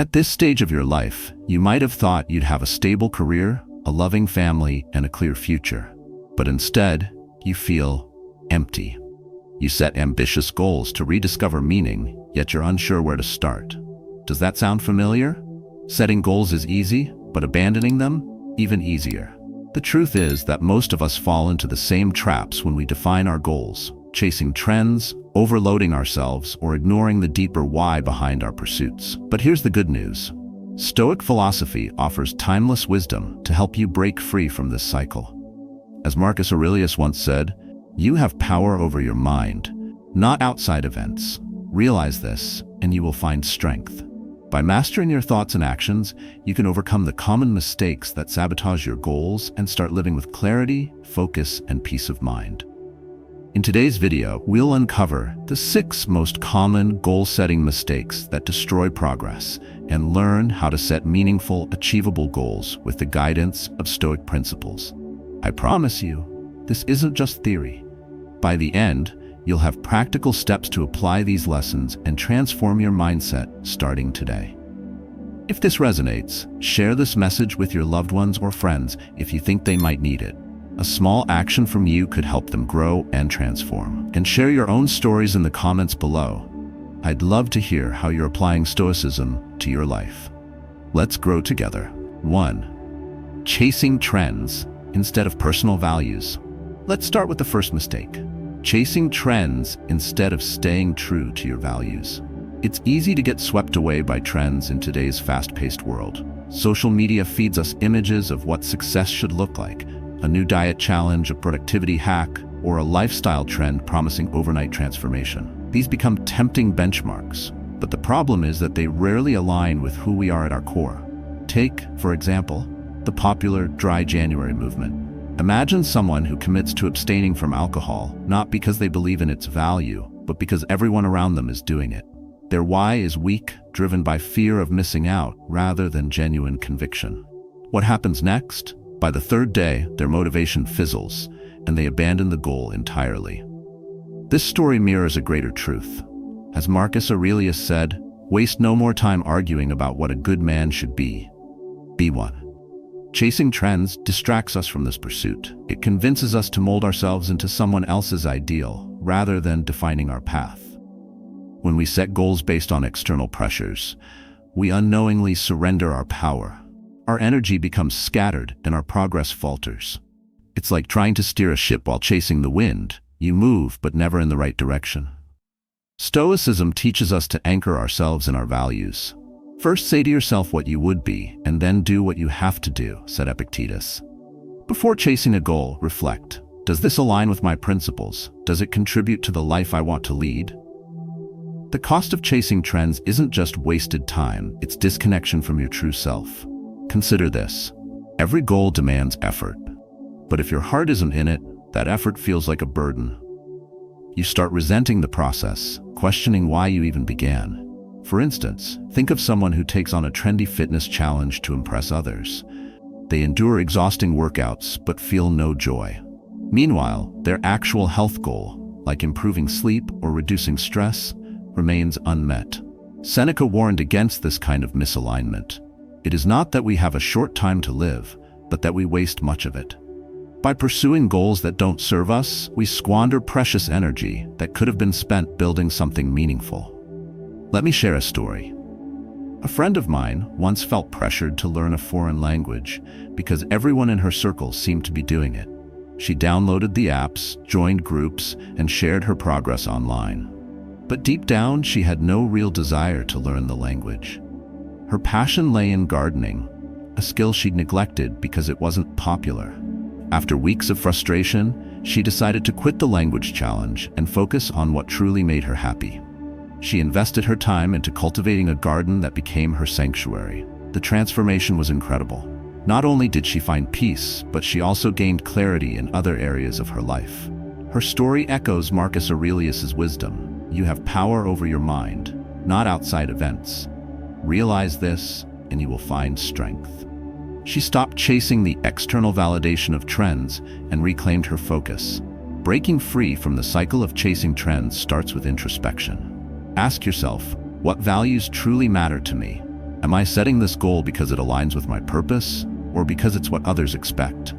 At this stage of your life, you might have thought you'd have a stable career, a loving family, and a clear future. But instead, you feel empty. You set ambitious goals to rediscover meaning, yet you're unsure where to start. Does that sound familiar? Setting goals is easy, but abandoning them, even easier. The truth is that most of us fall into the same traps when we define our goals, chasing trends, overloading ourselves, or ignoring the deeper why behind our pursuits. But here's the good news. Stoic philosophy offers timeless wisdom to help you break free from this cycle. As Marcus Aurelius once said, "You have power over your mind, not outside events. Realize this, and you will find strength." By mastering your thoughts and actions, you can overcome the common mistakes that sabotage your goals and start living with clarity, focus, and peace of mind. In today's video, we'll uncover the 6 most common goal-setting mistakes that destroy progress and learn how to set meaningful, achievable goals with the guidance of Stoic principles. I promise you, this isn't just theory. By the end, you'll have practical steps to apply these lessons and transform your mindset starting today. If this resonates, share this message with your loved ones or friends if you think they might need it. A small action from you could help them grow and transform. And share your own stories in the comments below. I'd love to hear how you're applying Stoicism to your life. Let's grow together. 1. Chasing trends instead of personal values. Let's start with the first mistake. Chasing trends instead of staying true to your values. It's easy to get swept away by trends in today's fast-paced world. Social media feeds us images of what success should look like. A new diet challenge, a productivity hack, or a lifestyle trend promising overnight transformation. These become tempting benchmarks, but the problem is that they rarely align with who we are at our core. Take, for example, the popular Dry January movement. Imagine someone who commits to abstaining from alcohol, not because they believe in its value, but because everyone around them is doing it. Their why is weak, driven by fear of missing out rather than genuine conviction. What happens next? By the 3rd day, their motivation fizzles, and they abandon the goal entirely. This story mirrors a greater truth. As Marcus Aurelius said, "Waste no more time arguing about what a good man should be. Be one." Chasing trends distracts us from this pursuit. It convinces us to mold ourselves into someone else's ideal, rather than defining our path. When we set goals based on external pressures, we unknowingly surrender our power. Our energy becomes scattered and our progress falters. It's like trying to steer a ship while chasing the wind. You move, but never in the right direction. Stoicism teaches us to anchor ourselves in our values. First, say to yourself what you would be, and then do what you have to do, said Epictetus. Before chasing a goal, reflect. Does this align with my principles? Does it contribute to the life I want to lead? The cost of chasing trends isn't just wasted time, it's disconnection from your true self. Consider this. Every goal demands effort. But if your heart isn't in it, that effort feels like a burden. You start resenting the process, questioning why you even began. For instance, think of someone who takes on a trendy fitness challenge to impress others. They endure exhausting workouts but feel no joy. Meanwhile, their actual health goal, like improving sleep or reducing stress, remains unmet. Seneca warned against this kind of misalignment. It is not that we have a short time to live, but that we waste much of it. By pursuing goals that don't serve us, we squander precious energy that could have been spent building something meaningful. Let me share a story. A friend of mine once felt pressured to learn a foreign language because everyone in her circle seemed to be doing it. She downloaded the apps, joined groups, and shared her progress online. But deep down, she had no real desire to learn the language. Her passion lay in gardening, a skill she'd neglected because it wasn't popular. After weeks of frustration, she decided to quit the language challenge and focus on what truly made her happy. She invested her time into cultivating a garden that became her sanctuary. The transformation was incredible. Not only did she find peace, but she also gained clarity in other areas of her life. Her story echoes Marcus Aurelius's wisdom. You have power over your mind, not outside events. Realize this, and you will find strength. She stopped chasing the external validation of trends and reclaimed her focus. Breaking free from the cycle of chasing trends starts with introspection. Ask yourself, what values truly matter to me? Am I setting this goal because it aligns with my purpose, or because it's what others expect?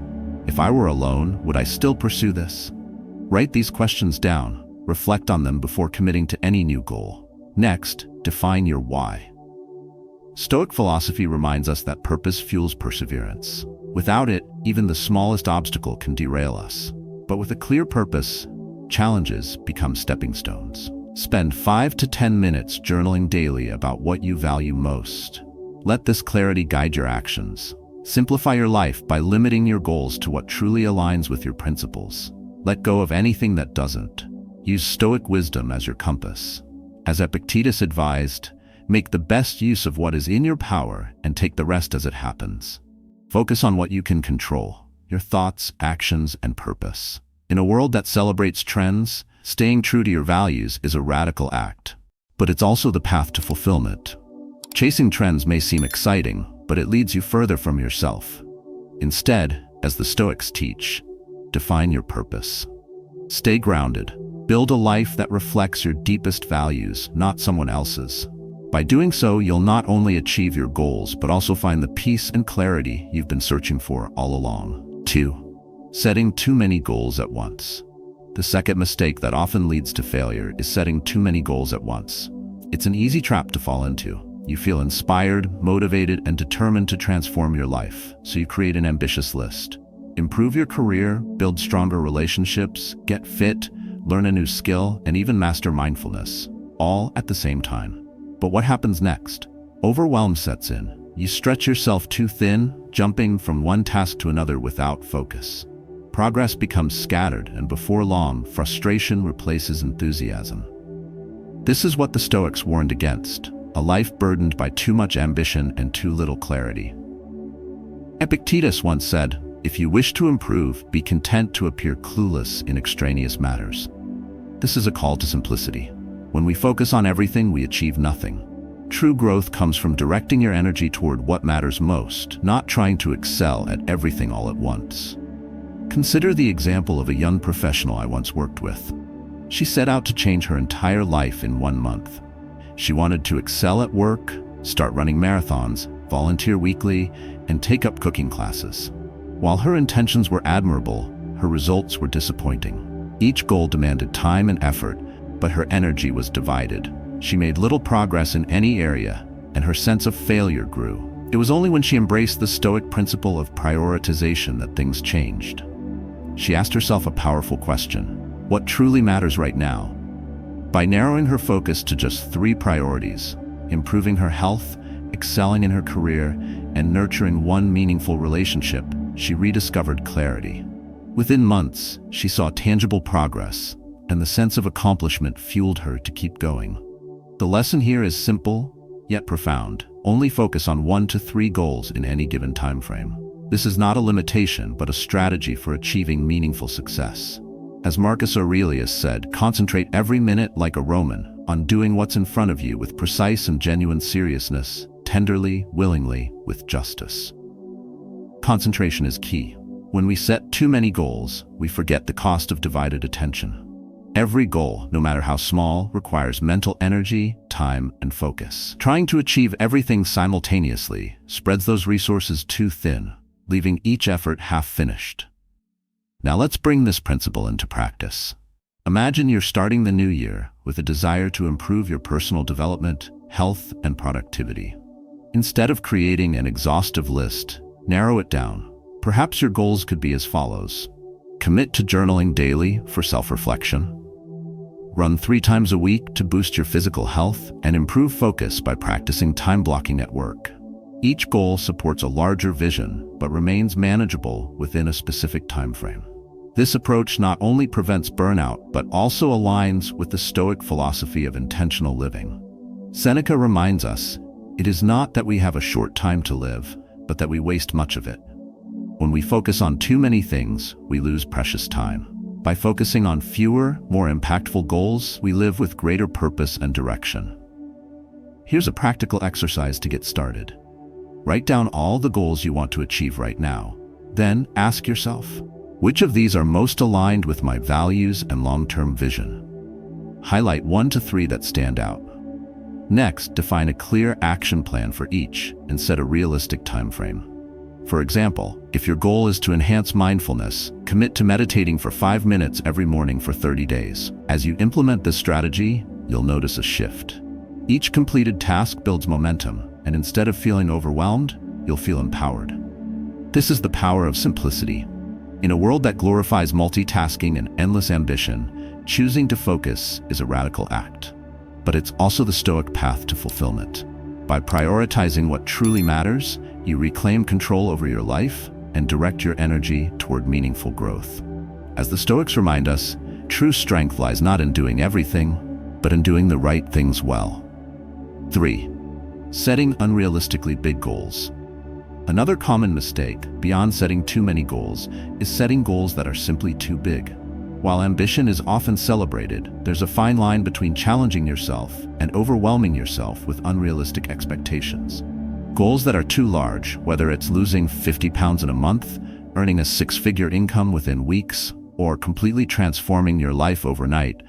If I were alone, would I still pursue this? Write these questions down. Reflect on them before committing to any new goal. Next, define your why. Stoic philosophy reminds us that purpose fuels perseverance. Without it, even the smallest obstacle can derail us. But with a clear purpose, challenges become stepping stones. Spend 5 to 10 minutes journaling daily about what you value most. Let this clarity guide your actions. Simplify your life by limiting your goals to what truly aligns with your principles. Let go of anything that doesn't. Use Stoic wisdom as your compass. As Epictetus advised, make the best use of what is in your power and take the rest as it happens. Focus on what you can control, your thoughts, actions, and purpose. In a world that celebrates trends, staying true to your values is a radical act. But it's also the path to fulfillment. Chasing trends may seem exciting, but it leads you further from yourself. Instead, as the Stoics teach, define your purpose. Stay grounded. Build a life that reflects your deepest values, not someone else's. By doing so, you'll not only achieve your goals, but also find the peace and clarity you've been searching for all along. 2. Setting too many goals at once. The second mistake that often leads to failure is setting too many goals at once. It's an easy trap to fall into. You feel inspired, motivated, and determined to transform your life, so you create an ambitious list. Improve your career, build stronger relationships, get fit, learn a new skill, and even master mindfulness, all at the same time. But what happens next? Overwhelm sets in. You stretch yourself too thin, jumping from one task to another without focus. Progress becomes scattered, and before long, frustration replaces enthusiasm. This is what the Stoics warned against, a life burdened by too much ambition and too little clarity. Epictetus once said, "If you wish to improve, be content to appear clueless in extraneous matters." This is a call to simplicity. When we focus on everything, we achieve nothing. True growth comes from directing your energy toward what matters most, not trying to excel at everything all at once. Consider the example of a young professional I once worked with. She set out to change her entire life in 1 month. She wanted to excel at work, start running marathons, volunteer weekly, and take up cooking classes. While her intentions were admirable, her results were disappointing. Each goal demanded time and effort, but her energy was divided. She made little progress in any area, and her sense of failure grew. It was only when she embraced the Stoic principle of prioritization that things changed. She asked herself a powerful question: what truly matters right now? By narrowing her focus to just 3 priorities, improving her health, excelling in her career, and nurturing one meaningful relationship, she rediscovered clarity. Within months, she saw tangible progress, and the sense of accomplishment fueled her to keep going. The lesson here is simple, yet profound. Only focus on 1 to 3 goals in any given time frame. This is not a limitation, but a strategy for achieving meaningful success. As Marcus Aurelius said, concentrate every minute like a Roman on doing what's in front of you with precise and genuine seriousness, tenderly, willingly, with justice. Concentration is key. When we set too many goals, we forget the cost of divided attention. Every goal, no matter how small, requires mental energy, time, and focus. Trying to achieve everything simultaneously spreads those resources too thin, leaving each effort half-finished. Now let's bring this principle into practice. Imagine you're starting the new year with a desire to improve your personal development, health, and productivity. Instead of creating an exhaustive list, narrow it down. Perhaps your goals could be as follows. Commit to journaling daily for self-reflection. Run 3 times a week to boost your physical health and improve focus by practicing time blocking at work. Each goal supports a larger vision, but remains manageable within a specific time frame. This approach not only prevents burnout, but also aligns with the Stoic philosophy of intentional living. Seneca reminds us, it is not that we have a short time to live, but that we waste much of it. When we focus on too many things, we lose precious time. By focusing on fewer, more impactful goals, we live with greater purpose and direction. Here's a practical exercise to get started. Write down all the goals you want to achieve right now. Then ask yourself, which of these are most aligned with my values and long-term vision? Highlight 1 to 3 that stand out. Next, define a clear action plan for each and set a realistic time frame. For example, if your goal is to enhance mindfulness, commit to meditating for 5 minutes every morning for 30 days. As you implement this strategy, you'll notice a shift. Each completed task builds momentum, and instead of feeling overwhelmed, you'll feel empowered. This is the power of simplicity. In a world that glorifies multitasking and endless ambition, choosing to focus is a radical act. But it's also the Stoic path to fulfillment. By prioritizing what truly matters, you reclaim control over your life and direct your energy toward meaningful growth. As the Stoics remind us, true strength lies not in doing everything, but in doing the right things well. 3. Setting unrealistically big goals. Another common mistake, beyond setting too many goals, is setting goals that are simply too big. While ambition is often celebrated, there's a fine line between challenging yourself and overwhelming yourself with unrealistic expectations. Goals that are too large, whether it's losing 50 pounds in a month, earning a 6-figure income within weeks, or completely transforming your life overnight,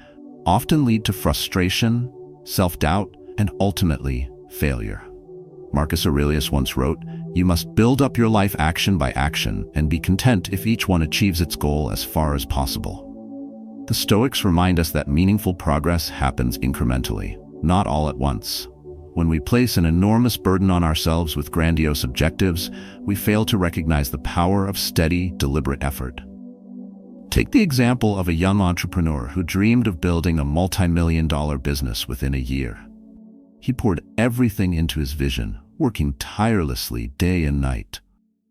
often lead to frustration, self-doubt, and ultimately, failure. Marcus Aurelius once wrote, "You must build up your life action by action and be content if each one achieves its goal as far as possible." The Stoics remind us that meaningful progress happens incrementally, not all at once. When we place an enormous burden on ourselves with grandiose objectives, we fail to recognize the power of steady, deliberate effort. Take the example of a young entrepreneur who dreamed of building a multi-million-dollar business within a year. He poured everything into his vision, working tirelessly day and night.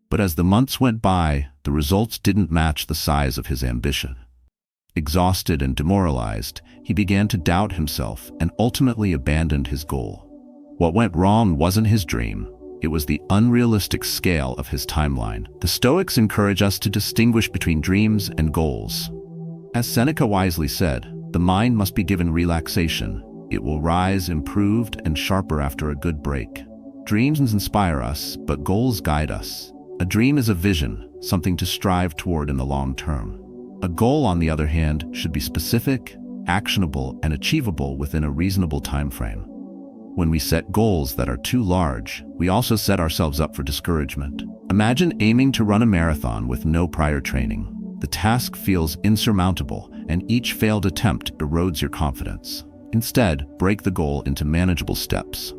But as the months went by, the results didn't match the size of his ambition. Exhausted and demoralized, he began to doubt himself and ultimately abandoned his goal. What went wrong wasn't his dream, it was the unrealistic scale of his timeline. The Stoics encourage us to distinguish between dreams and goals. As Seneca wisely said, the mind must be given relaxation. It will rise improved and sharper after a good break. Dreams inspire us, but goals guide us. A dream is a vision, something to strive toward in the long term. A goal, on the other hand, should be specific, actionable, and achievable within a reasonable time frame. When we set goals that are too large, we also set ourselves up for discouragement. Imagine aiming to run a marathon with no prior training. The task feels insurmountable, and each failed attempt erodes your confidence. Instead, break the goal into manageable steps.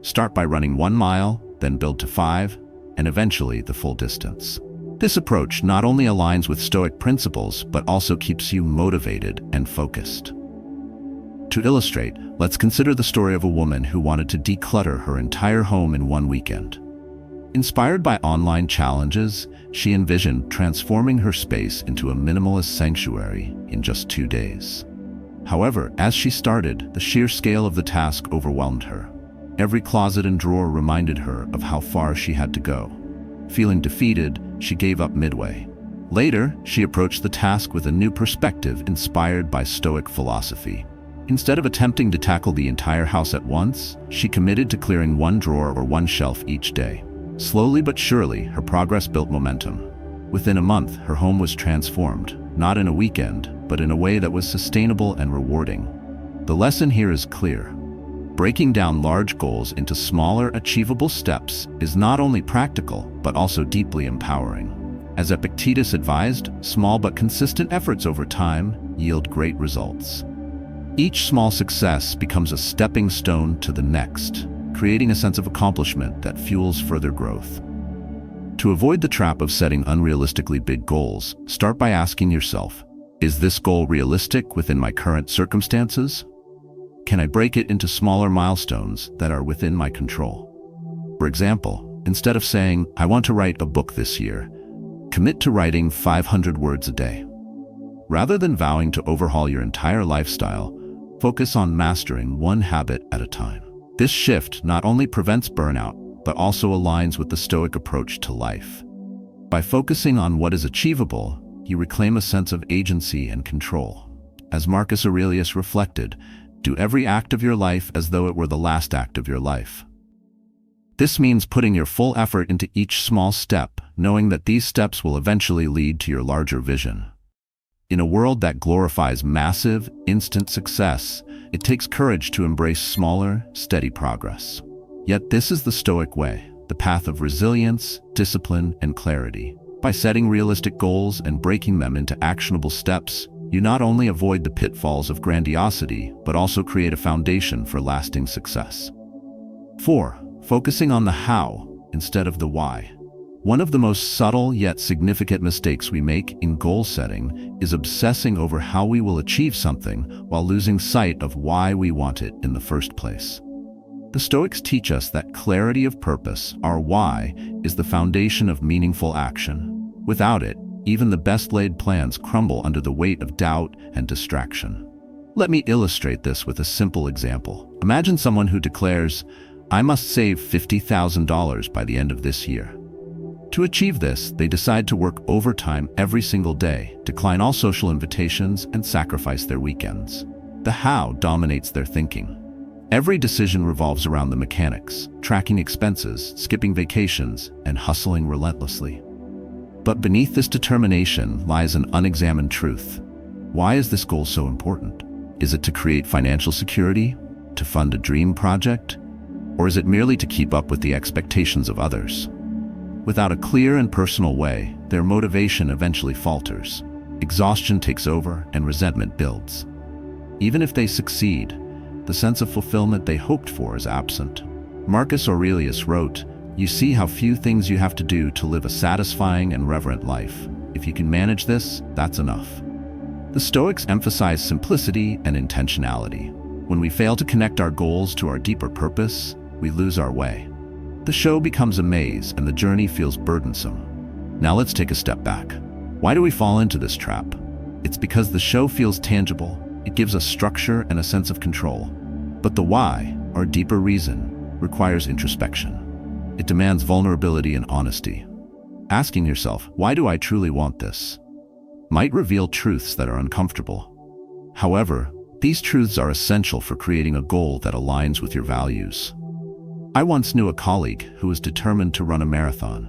Start by running 1 mile, then build to 5, and eventually the full distance. This approach not only aligns with Stoic principles, but also keeps you motivated and focused. To illustrate, let's consider the story of a woman who wanted to declutter her entire home in one weekend. Inspired by online challenges, she envisioned transforming her space into a minimalist sanctuary in just 2 days. However, as she started, the sheer scale of the task overwhelmed her. Every closet and drawer reminded her of how far she had to go. Feeling defeated, she gave up midway. Later, she approached the task with a new perspective inspired by Stoic philosophy. Instead of attempting to tackle the entire house at once, she committed to clearing 1 drawer or 1 shelf each day. Slowly but surely, her progress built momentum. Within a month, her home was transformed, not in a weekend, but in a way that was sustainable and rewarding. The lesson here is clear. Breaking down large goals into smaller, achievable steps is not only practical, but also deeply empowering. As Epictetus advised, small but consistent efforts over time yield great results. Each small success becomes a stepping stone to the next, creating a sense of accomplishment that fuels further growth. To avoid the trap of setting unrealistically big goals, start by asking yourself, is this goal realistic within my current circumstances? Can I break it into smaller milestones that are within my control? For example, instead of saying, I want to write a book this year, commit to writing 500 words a day. Rather than vowing to overhaul your entire lifestyle, focus on mastering one habit at a time. This shift not only prevents burnout, but also aligns with the Stoic approach to life. By focusing on what is achievable, you reclaim a sense of agency and control. As Marcus Aurelius reflected, do every act of your life as though it were the last act of your life. This means putting your full effort into each small step, knowing that these steps will eventually lead to your larger vision. In a world that glorifies massive, instant success, it takes courage to embrace smaller, steady progress. Yet this is the Stoic way, the path of resilience, discipline, and clarity. By setting realistic goals and breaking them into actionable steps, you not only avoid the pitfalls of grandiosity, but also create a foundation for lasting success. 4. Focusing on the how instead of the why. One of the most subtle yet significant mistakes we make in goal setting is obsessing over how we will achieve something while losing sight of why we want it in the first place. The Stoics teach us that clarity of purpose, our why, is the foundation of meaningful action. Without it, even the best laid plans crumble under the weight of doubt and distraction. Let me illustrate this with a simple example. Imagine someone who declares, "I must save $50,000 by the end of this year." To achieve this, they decide to work overtime every single day, decline all social invitations, and sacrifice their weekends. The how dominates their thinking. Every decision revolves around the mechanics, tracking expenses, skipping vacations, and hustling relentlessly. But beneath this determination lies an unexamined truth. Why is this goal so important? Is it to create financial security? To fund a dream project? Or is it merely to keep up with the expectations of others? Without a clear and personal way, their motivation eventually falters. Exhaustion takes over and resentment builds. Even if they succeed, the sense of fulfillment they hoped for is absent. Marcus Aurelius wrote, "You see how few things you have to do to live a satisfying and reverent life. If you can manage this, that's enough." The Stoics emphasize simplicity and intentionality. When we fail to connect our goals to our deeper purpose, we lose our way. The show becomes a maze and the journey feels burdensome. Now let's take a step back. Why do we fall into this trap? It's because the show feels tangible. It gives us structure and a sense of control. But the why, our deeper reason, requires introspection. It demands vulnerability and honesty. Asking yourself, "Why do I truly want this?" might reveal truths that are uncomfortable. However, these truths are essential for creating a goal that aligns with your values. I once knew a colleague who was determined to run a marathon.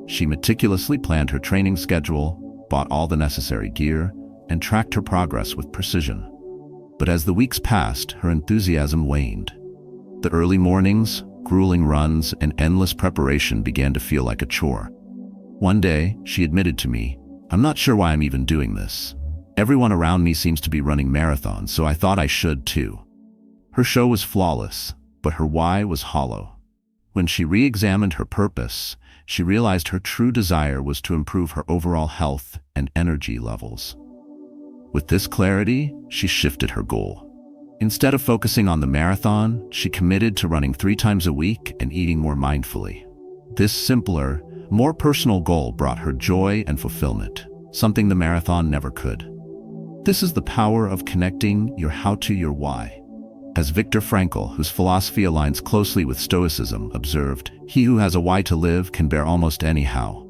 She meticulously planned her training schedule, bought all the necessary gear, and tracked her progress with precision. But as the weeks passed, her enthusiasm waned. The early mornings, grueling runs, and endless preparation began to feel like a chore. One day, she admitted to me, "I'm not sure why I'm even doing this. Everyone around me seems to be running marathons, so I thought I should too." Her show was flawless, but her why was hollow. When she re-examined her purpose, she realized her true desire was to improve her overall health and energy levels. With this clarity, she shifted her goal. Instead of focusing on the marathon, she committed to running 3 times a week and eating more mindfully. This simpler, more personal goal brought her joy and fulfillment, something the marathon never could. This is the power of connecting your how to your why. As Viktor Frankl, whose philosophy aligns closely with Stoicism, observed, "He who has a why to live can bear almost any how."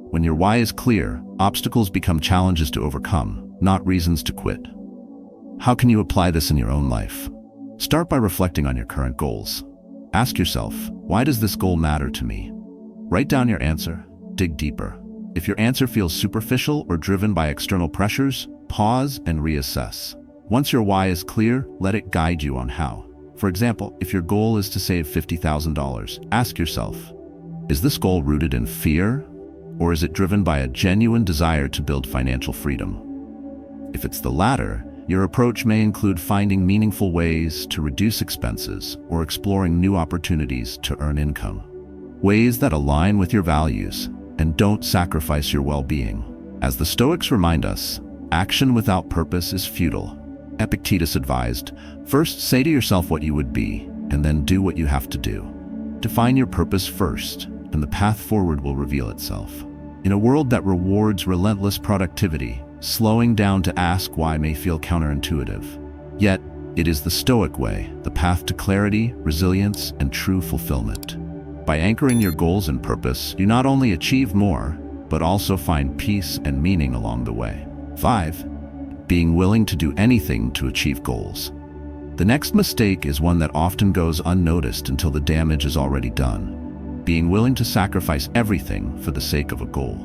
When your why is clear, obstacles become challenges to overcome, not reasons to quit. How can you apply this in your own life? Start by reflecting on your current goals. Ask yourself, why does this goal matter to me? Write down your answer, dig deeper. If your answer feels superficial or driven by external pressures, pause and reassess. Once your why is clear, let it guide you on how. For example, if your goal is to save $50,000, ask yourself, is this goal rooted in fear, or is it driven by a genuine desire to build financial freedom? If it's the latter, your approach may include finding meaningful ways to reduce expenses or exploring new opportunities to earn income. Ways that align with your values and don't sacrifice your well-being. As the Stoics remind us, action without purpose is futile. Epictetus advised, first say to yourself what you would be, and then do what you have to do. Define your purpose first, and the path forward will reveal itself. In a world that rewards relentless productivity, slowing down to ask why may feel counterintuitive. Yet, it is the Stoic way, the path to clarity, resilience, and true fulfillment. By anchoring your goals and purpose, you not only achieve more, but also find peace and meaning along the way. 5. Being willing to do anything to achieve goals. The next mistake is one that often goes unnoticed until the damage is already done. Being willing to sacrifice everything for the sake of a goal.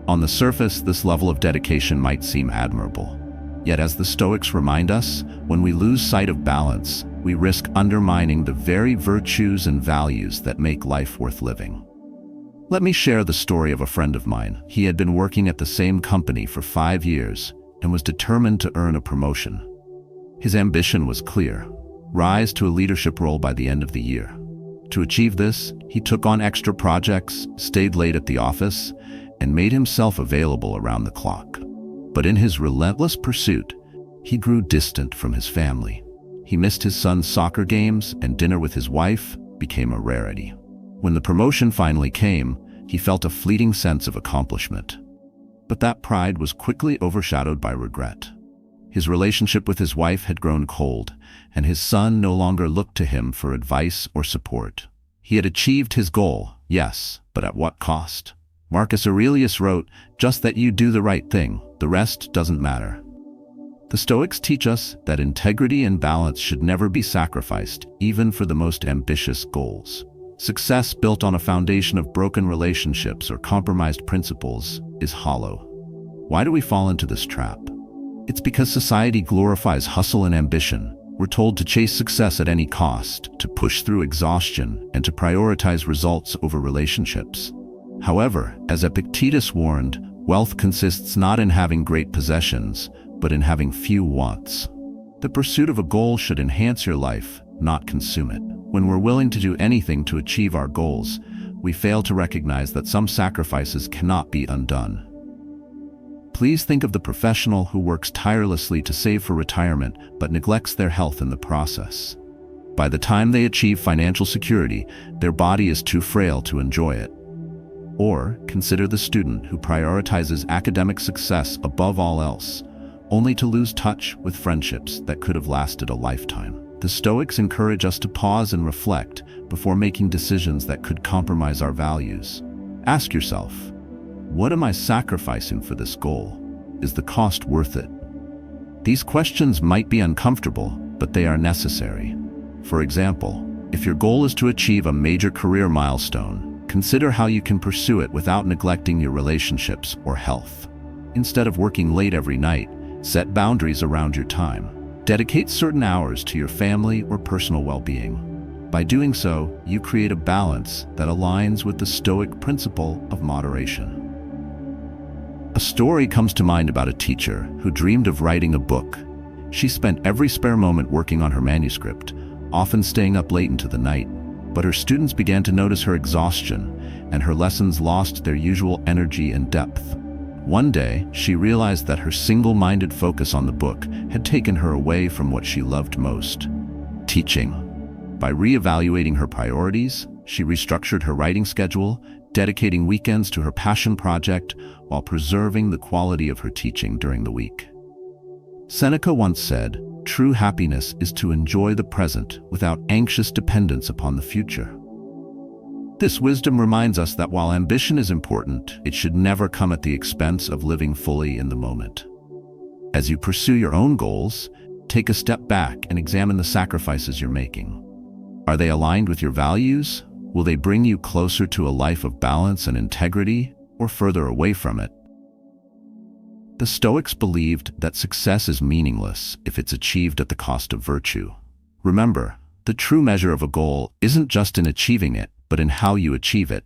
On the surface, this level of dedication might seem admirable. Yet as the Stoics remind us, when we lose sight of balance, we risk undermining the very virtues and values that make life worth living. Let me share the story of a friend of mine. He had been working at the same company for 5 years and was determined to earn a promotion. His ambition was clear: rise to a leadership role by the end of the year. To achieve this, he took on extra projects, stayed late at the office, and made himself available around the clock. But in his relentless pursuit, he grew distant from his family. He missed his son's soccer games, and dinner with his wife became a rarity. When the promotion finally came, he felt a fleeting sense of accomplishment. But that pride was quickly overshadowed by regret. His relationship with his wife had grown cold, and his son no longer looked to him for advice or support. He had achieved his goal, yes, but at what cost? Marcus Aurelius wrote, "Just that you do the right thing, the rest doesn't matter." The Stoics teach us that integrity and balance should never be sacrificed, even for the most ambitious goals. Success built on a foundation of broken relationships or compromised principles is hollow. Why do we fall into this trap? It's because society glorifies hustle and ambition. We're told to chase success at any cost, to push through exhaustion, and to prioritize results over relationships. However, as Epictetus warned, wealth consists not in having great possessions, but in having few wants. The pursuit of a goal should enhance your life, not consume it. When we're willing to do anything to achieve our goals, we fail to recognize that some sacrifices cannot be undone. Please think of the professional who works tirelessly to save for retirement but neglects their health in the process. By the time they achieve financial security, their body is too frail to enjoy it. Or consider the student who prioritizes academic success above all else, only to lose touch with friendships that could have lasted a lifetime. The Stoics encourage us to pause and reflect before making decisions that could compromise our values. Ask yourself, what am I sacrificing for this goal? Is the cost worth it? These questions might be uncomfortable, but they are necessary. For example, if your goal is to achieve a major career milestone, consider how you can pursue it without neglecting your relationships or health. Instead of working late every night, set boundaries around your time. Dedicate certain hours to your family or personal well-being. By doing so, you create a balance that aligns with the Stoic principle of moderation. A story comes to mind about a teacher who dreamed of writing a book. She spent every spare moment working on her manuscript, often staying up late into the night. But her students began to notice her exhaustion, and her lessons lost their usual energy and depth. One day, she realized that her single-minded focus on the book had taken her away from what she loved most: teaching. By re-evaluating her priorities, she restructured her writing schedule, dedicating weekends to her passion project while preserving the quality of her teaching during the week. Seneca once said, "True happiness is to enjoy the present without anxious dependence upon the future." This wisdom reminds us that while ambition is important, it should never come at the expense of living fully in the moment. As you pursue your own goals, take a step back and examine the sacrifices you're making. Are they aligned with your values? Will they bring you closer to a life of balance and integrity, or further away from it? The Stoics believed that success is meaningless if it's achieved at the cost of virtue. Remember, the true measure of a goal isn't just in achieving it, but in how you achieve it.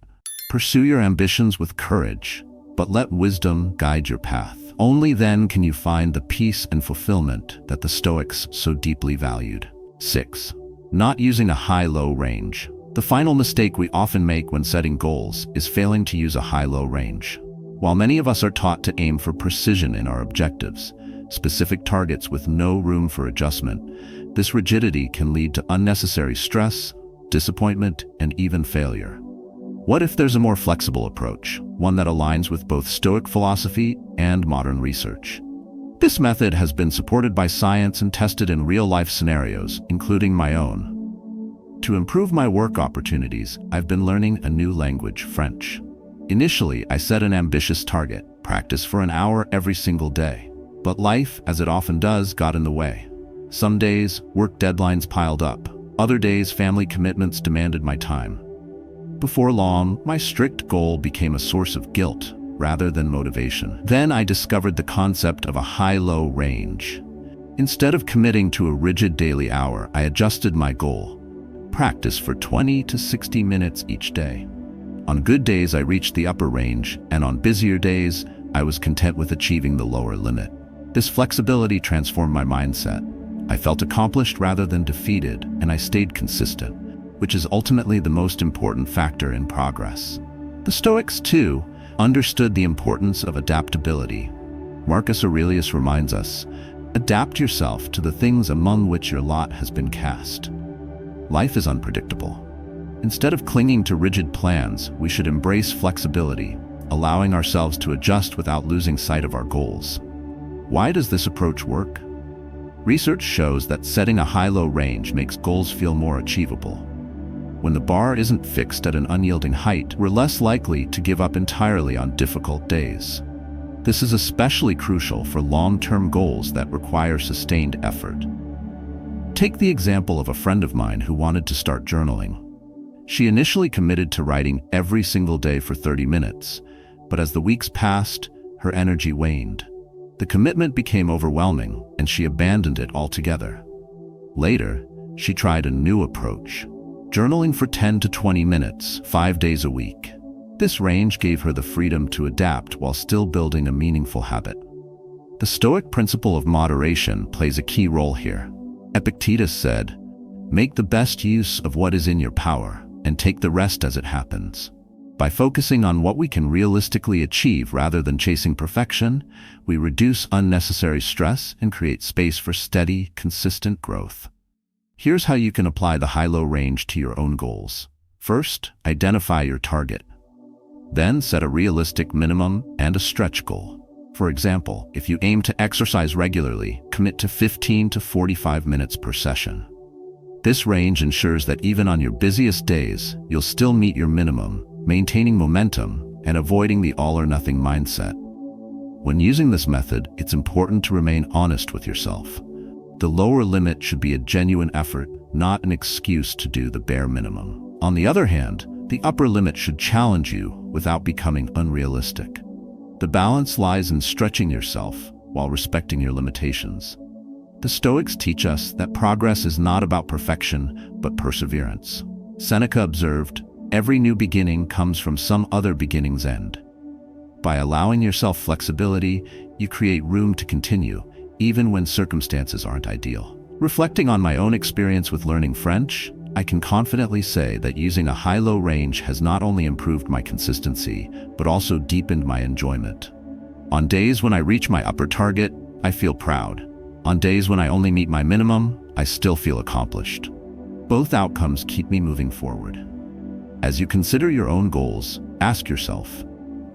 Pursue your ambitions with courage, but let wisdom guide your path. Only then can you find the peace and fulfillment that the Stoics so deeply valued. 6. Not using a high-low range. The final mistake we often make when setting goals is failing to use a high-low range. While many of us are taught to aim for precision in our objectives, specific targets with no room for adjustment, this rigidity can lead to unnecessary stress, disappointment, and even failure. What if there's a more flexible approach, one that aligns with both Stoic philosophy and modern research? This method has been supported by science and tested in real-life scenarios, including my own. To improve my work opportunities, I've been learning a new language, French. Initially, I set an ambitious target, practice for an hour every single day. But life, as it often does, got in the way. Some days, work deadlines piled up. Other days, family commitments demanded my time. Before long, my strict goal became a source of guilt, rather than motivation. Then I discovered the concept of a high-low range. Instead of committing to a rigid daily hour, I adjusted my goal. Practice for 20 to 60 minutes each day. On good days, I reached the upper range, and on busier days, I was content with achieving the lower limit. This flexibility transformed my mindset. I felt accomplished rather than defeated, and I stayed consistent, which is ultimately the most important factor in progress. The Stoics, too, understood the importance of adaptability. Marcus Aurelius reminds us, adapt yourself to the things among which your lot has been cast. Life is unpredictable. Instead of clinging to rigid plans, we should embrace flexibility, allowing ourselves to adjust without losing sight of our goals. Why does this approach work? Research shows that setting a high-low range makes goals feel more achievable. When the bar isn't fixed at an unyielding height, we're less likely to give up entirely on difficult days. This is especially crucial for long-term goals that require sustained effort. Take the example of a friend of mine who wanted to start journaling. She initially committed to writing every single day for 30 minutes, but as the weeks passed, her energy waned. The commitment became overwhelming, and she abandoned it altogether. Later, she tried a new approach, journaling for 10 to 20 minutes, 5 days a week. This range gave her the freedom to adapt while still building a meaningful habit. The Stoic principle of moderation plays a key role here. Epictetus said, "Make the best use of what is in your power, and take the rest as it happens." By focusing on what we can realistically achieve rather than chasing perfection, we reduce unnecessary stress and create space for steady, consistent growth. Here's how you can apply the high-low range to your own goals. First, identify your target. Then set a realistic minimum and a stretch goal. For example, if you aim to exercise regularly, commit to 15 to 45 minutes per session. This range ensures that even on your busiest days, you'll still meet your minimum, maintaining momentum and avoiding the all-or-nothing mindset. When using this method, it's important to remain honest with yourself. The lower limit should be a genuine effort, not an excuse to do the bare minimum. On the other hand, the upper limit should challenge you without becoming unrealistic. The balance lies in stretching yourself while respecting your limitations. The Stoics teach us that progress is not about perfection, but perseverance. Seneca observed, "Every new beginning comes from some other beginning's end." By allowing yourself flexibility, you create room to continue, even when circumstances aren't ideal. Reflecting on my own experience with learning French, I can confidently say that using a high-low range has not only improved my consistency, but also deepened my enjoyment. On days when I reach my upper target, I feel proud. On days when I only meet my minimum, I still feel accomplished. Both outcomes keep me moving forward. As you consider your own goals, ask yourself,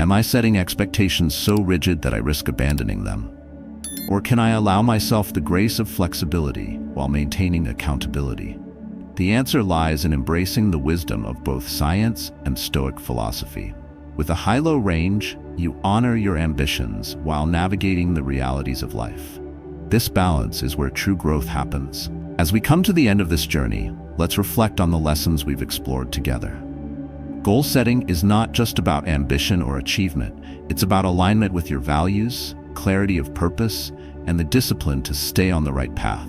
am I setting expectations so rigid that I risk abandoning them? Or can I allow myself the grace of flexibility while maintaining accountability? The answer lies in embracing the wisdom of both science and Stoic philosophy. With a high-low range, you honor your ambitions while navigating the realities of life. This balance is where true growth happens. As we come to the end of this journey, let's reflect on the lessons we've explored together. Goal setting is not just about ambition or achievement. It's about alignment with your values, clarity of purpose, and the discipline to stay on the right path.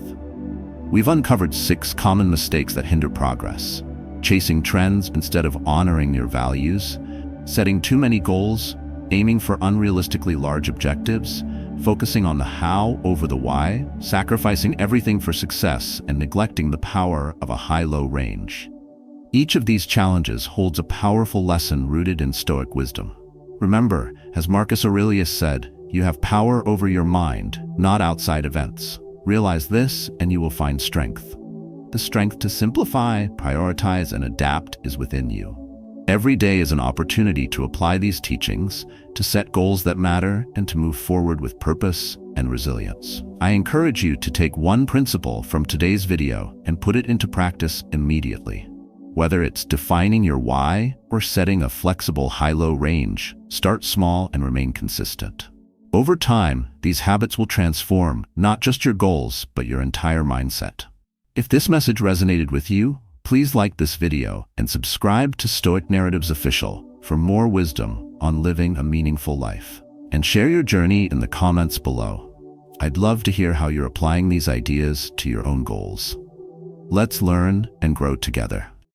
We've uncovered 6 common mistakes that hinder progress: chasing trends instead of honoring your values, setting too many goals, aiming for unrealistically large objectives, focusing on the how over the why, sacrificing everything for success, and neglecting the power of a high-low range. Each of these challenges holds a powerful lesson rooted in Stoic wisdom. Remember, as Marcus Aurelius said, you have power over your mind, not outside events. Realize this, and you will find strength. The strength to simplify, prioritize, and adapt is within you. Every day is an opportunity to apply these teachings, to set goals that matter, and to move forward with purpose and resilience. I encourage you to take one principle from today's video and put it into practice immediately. Whether it's defining your why or setting a flexible high-low range, start small and remain consistent. Over time, these habits will transform not just your goals, but your entire mindset. If this message resonated with you, please like this video and subscribe to Stoic Narratives Official for more wisdom, on living a meaningful life. And share your journey in the comments below. I'd love to hear how you're applying these ideas to your own goals. Let's learn and grow together.